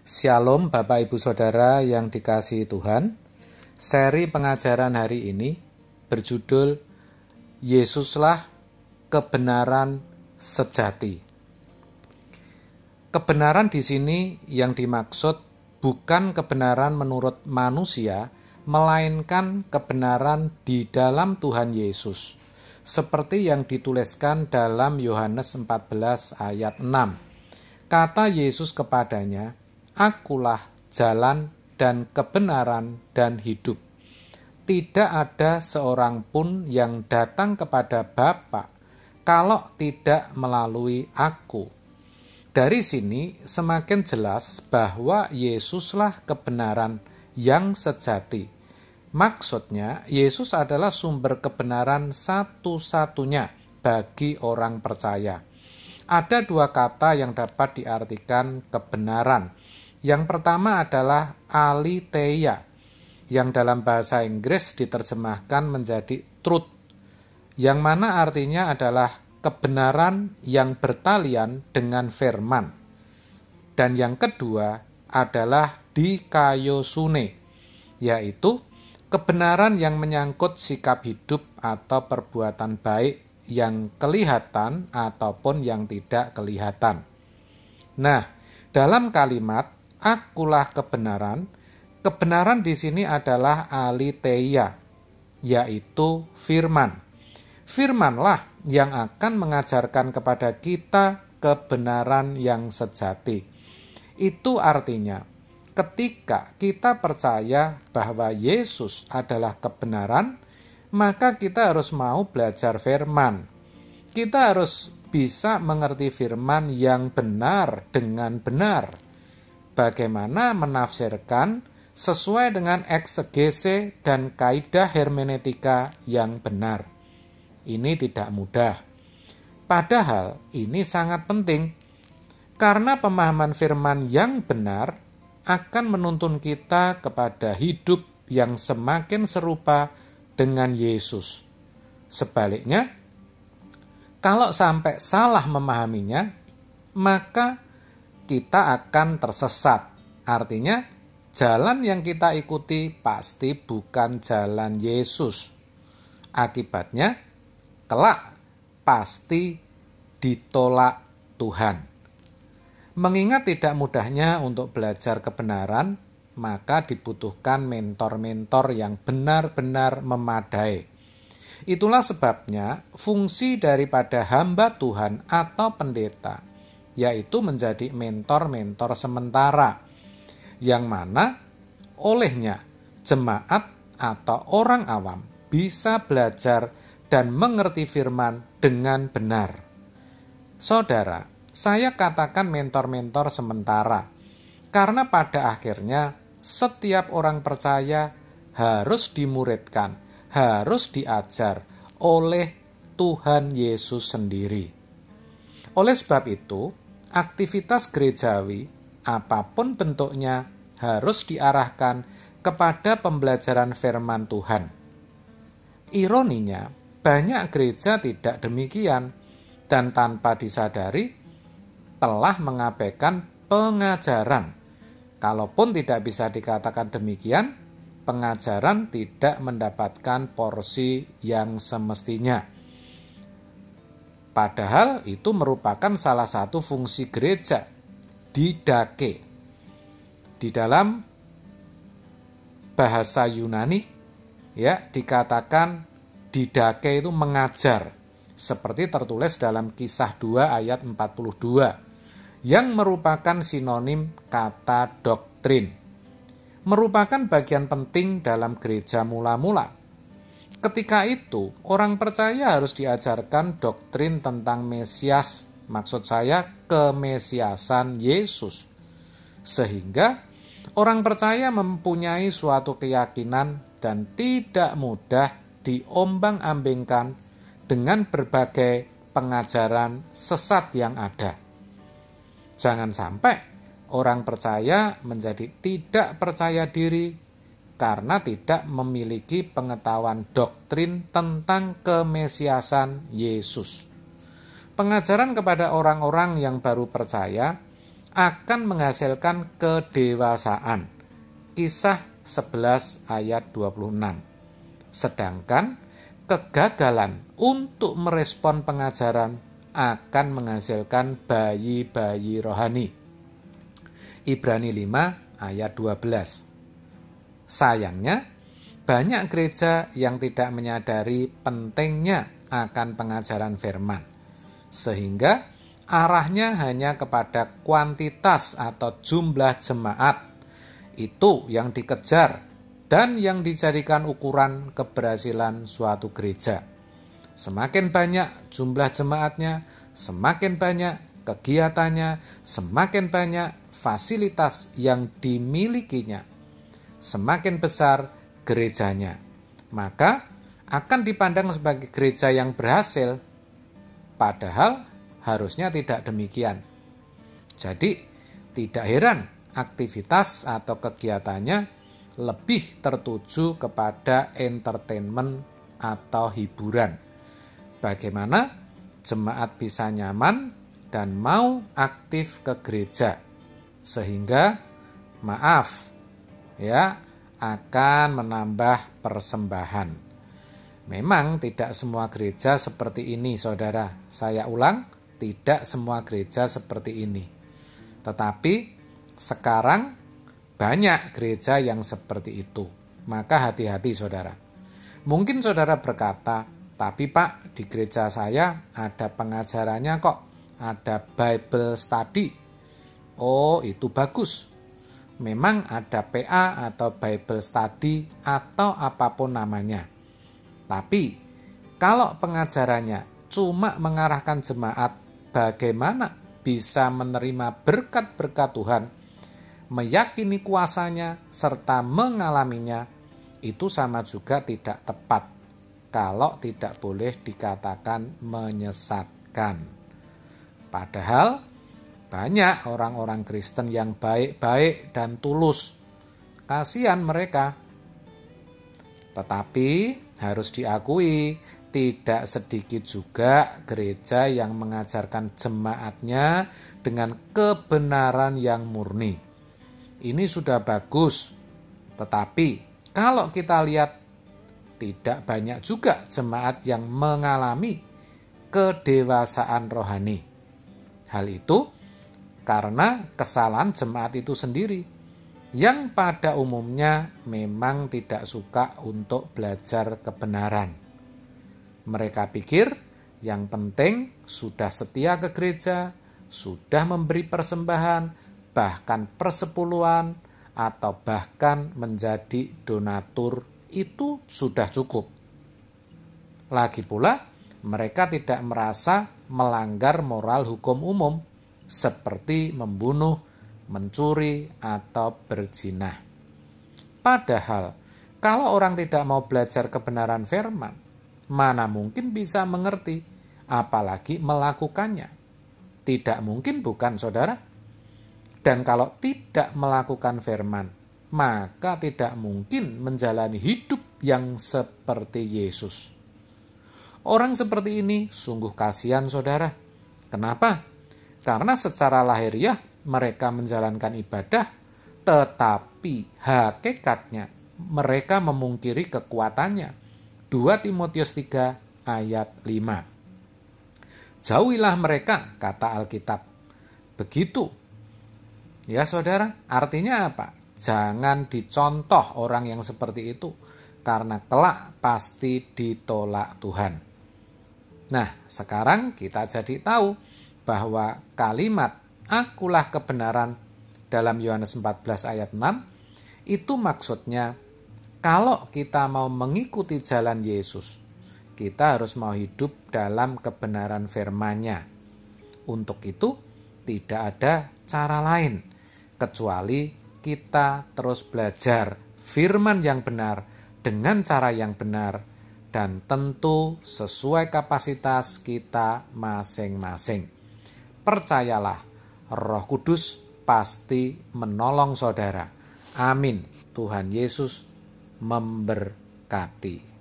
Shalom Bapak Ibu Saudara yang dikasihi Tuhan. Seri pengajaran hari ini berjudul Yesuslah Kebenaran Sejati. Kebenaran di sini yang dimaksud bukan kebenaran menurut manusia, melainkan kebenaran di dalam Tuhan Yesus. Seperti yang dituliskan dalam Yohanes 14 ayat 6. Kata Yesus kepadanya, "Akulah jalan dan kebenaran dan hidup. Tidak ada seorang pun yang datang kepada Bapa kalau tidak melalui Aku." Dari sini semakin jelas bahwa Yesuslah kebenaran yang sejati. Maksudnya, Yesus adalah sumber kebenaran satu-satunya bagi orang percaya. Ada dua kata yang dapat diartikan kebenaran. Yang pertama adalah aletheia, yang dalam bahasa Inggris diterjemahkan menjadi truth, yang mana artinya adalah kebenaran yang bertalian dengan firman. Dan yang kedua adalah dikaiosune, yaitu kebenaran yang menyangkut sikap hidup atau perbuatan baik yang kelihatan ataupun yang tidak kelihatan. Nah, dalam kalimat "Akulah kebenaran", kebenaran di sini adalah aletheia, yaitu firman. Firmanlah yang akan mengajarkan kepada kita kebenaran yang sejati. Itu artinya, ketika kita percaya bahwa Yesus adalah kebenaran, maka kita harus mau belajar firman. Kita harus bisa mengerti firman yang benar dengan benar. Bagaimana menafsirkan sesuai dengan eksegese dan kaidah hermeneutika yang benar. Ini tidak mudah. Padahal ini sangat penting, karena pemahaman firman yang benar akan menuntun kita kepada hidup yang semakin serupa dengan Yesus. Sebaliknya, kalau sampai salah memahaminya, maka kita akan tersesat. Artinya, jalan yang kita ikuti pasti bukan jalan Yesus. Akibatnya, kelak pasti ditolak Tuhan. Mengingat tidak mudahnya untuk belajar kebenaran, maka dibutuhkan mentor-mentor yang benar-benar memadai. Itulah sebabnya fungsi daripada hamba Tuhan atau pendeta, yaitu menjadi mentor-mentor sementara, yang mana olehnya jemaat atau orang awam bisa belajar dan mengerti firman dengan benar. Saudara, saya katakan mentor-mentor sementara, karena pada akhirnya setiap orang percaya harus dimuridkan, harus diajar oleh Tuhan Yesus sendiri. Oleh sebab itu, aktivitas gerejawi, apapun bentuknya, harus diarahkan kepada pembelajaran firman Tuhan. Ironinya, banyak gereja tidak demikian, dan tanpa disadari, telah mengabaikan pengajaran. Kalaupun tidak bisa dikatakan demikian, pengajaran tidak mendapatkan porsi yang semestinya. Padahal itu merupakan salah satu fungsi gereja, didake. Di dalam bahasa Yunani, ya, dikatakan didake itu mengajar, seperti tertulis dalam Kisah 2 ayat 42, yang merupakan sinonim kata doktrin. Merupakan bagian penting dalam gereja mula-mula. Ketika itu, orang percaya harus diajarkan doktrin tentang Mesias, maksud saya kemesiasan Yesus. Sehingga orang percaya mempunyai suatu keyakinan dan tidak mudah diombang-ambingkan dengan berbagai pengajaran sesat yang ada. Jangan sampai orang percaya menjadi tidak percaya diri karena tidak memiliki pengetahuan doktrin tentang kemesiasan Yesus. Pengajaran kepada orang-orang yang baru percaya akan menghasilkan kedewasaan. Kisah 11 ayat 26. Sedangkan kegagalan untuk merespon pengajaran akan menghasilkan bayi-bayi rohani. Ibrani 5 ayat 12. Sayangnya, banyak gereja yang tidak menyadari pentingnya akan pengajaran firman, sehingga arahnya hanya kepada kuantitas atau jumlah jemaat. Itu yang dikejar dan yang dijadikan ukuran keberhasilan suatu gereja. Semakin banyak jumlah jemaatnya, semakin banyak kegiatannya, semakin banyak fasilitas yang dimilikinya, semakin besar gerejanya, maka akan dipandang sebagai gereja yang berhasil. Padahal harusnya tidak demikian. Jadi tidak heran aktivitas atau kegiatannya lebih tertuju kepada entertainment atau hiburan. Bagaimana jemaat bisa nyaman dan mau aktif ke gereja, sehingga akan menambah persembahan. Memang tidak semua gereja seperti ini, saudara. Saya ulang, tidak semua gereja seperti ini. Tetapi sekarang banyak gereja yang seperti itu. Maka hati-hati, saudara. Mungkin saudara berkata, tapi Pak, di gereja saya ada pengajarannya kok. Ada Bible study. Oh, itu bagus. Memang ada PA atau Bible study atau apapun namanya. Tapi kalau pengajarannya cuma mengarahkan jemaat bagaimana bisa menerima berkat-berkat Tuhan, meyakini kuasanya serta mengalaminya, itu sama juga tidak tepat kalau tidak boleh dikatakan menyesatkan. Padahal banyak orang-orang Kristen yang baik-baik dan tulus. Kasihan mereka. Tetapi harus diakui, tidak sedikit juga gereja yang mengajarkan jemaatnya dengan kebenaran yang murni. Ini sudah bagus. Tetapi kalau kita lihat, tidak banyak juga jemaat yang mengalami kedewasaan rohani. Hal itu karena kesalahan jemaat itu sendiri, yang pada umumnya memang tidak suka untuk belajar kebenaran. Mereka pikir yang penting sudah setia ke gereja, sudah memberi persembahan, bahkan persepuluhan, atau bahkan menjadi donatur, itu sudah cukup. Lagi pula, mereka tidak merasa melanggar moral hukum umum, seperti membunuh, mencuri, atau berzina. Padahal, kalau orang tidak mau belajar kebenaran firman, mana mungkin bisa mengerti, apalagi melakukannya. Tidak mungkin, bukan, saudara? Dan kalau tidak melakukan firman, maka tidak mungkin menjalani hidup yang seperti Yesus. Orang seperti ini sungguh kasihan, saudara. Kenapa? Karena secara lahiriah mereka menjalankan ibadah, tetapi hakikatnya mereka memungkiri kekuatannya. 2 Timotius 3 ayat 5. Jauhilah mereka, kata Alkitab. Begitu. Ya saudara, artinya apa? Jangan dicontoh orang yang seperti itu, karena kelak pasti ditolak Tuhan. Nah, sekarang kita jadi tahu bahwa kalimat akulah kebenaran dalam Yohanes 14 ayat 6 itu maksudnya kalau kita mau mengikuti jalan Yesus, kita harus mau hidup dalam kebenaran firman-Nya. Untuk itu tidak ada cara lain kecuali kita terus belajar firman yang benar dengan cara yang benar dan tentu sesuai kapasitas kita masing-masing. Percayalah, Roh Kudus pasti menolong saudara. Amin. Tuhan Yesus memberkati.